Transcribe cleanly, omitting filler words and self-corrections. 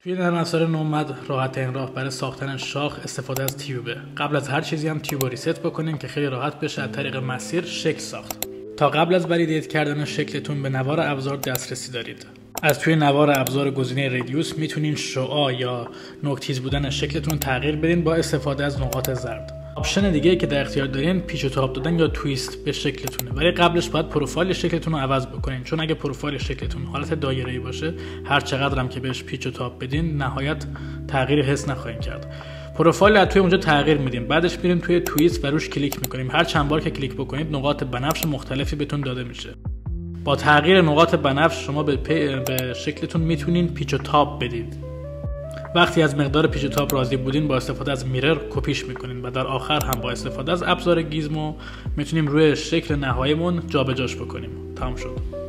توی نرم افزار نومد راحت‌ترین راه برای ساختن شاخ استفاده از تیوبه. قبل از هر چیزی هم تیوب رو ریست بکنین که خیلی راحت بشه از طریق مسیر شکل ساخت. تا قبل از ولیدیت کردن شکلتون به نوار ابزار دسترسی دارید. از توی نوار ابزار گزینه ردیوس میتونین شعاع یا نوک‌تیز بودن شکلتون تغییر بدین با استفاده از نقاط زرد. آپشن دیگه که در اختیار دارین پیچ و تاب دادن یا تویست به شکلتونه، ولی قبلش باید پروفایل شکلتون رو عوض بکنین، چون اگه پروفایل شکلتون حالت دایره‌ای باشه هر چقدر هم که بهش پیچ و تاب بدین نهایت تغییری حس نخواهید کرد. پروفایل از توی اونجا تغییر میدیم، بعدش میریم توی تویست و روش کلیک میکنیم. هر چند بار که کلیک بکنید نقاط بنفش مختلفی بهتون داده میشه. با تغییر نقاط بنفش شما به شکلتون میتونین پیچ و تاب بدید. وقتی از مقدار پیچ و تاب راضی بودین با استفاده از میرر کپیش میکنین و در آخر هم با استفاده از ابزار گیزمو میتونیم روی شکل نهاییمون جابجاش بکنیم. تمام شد.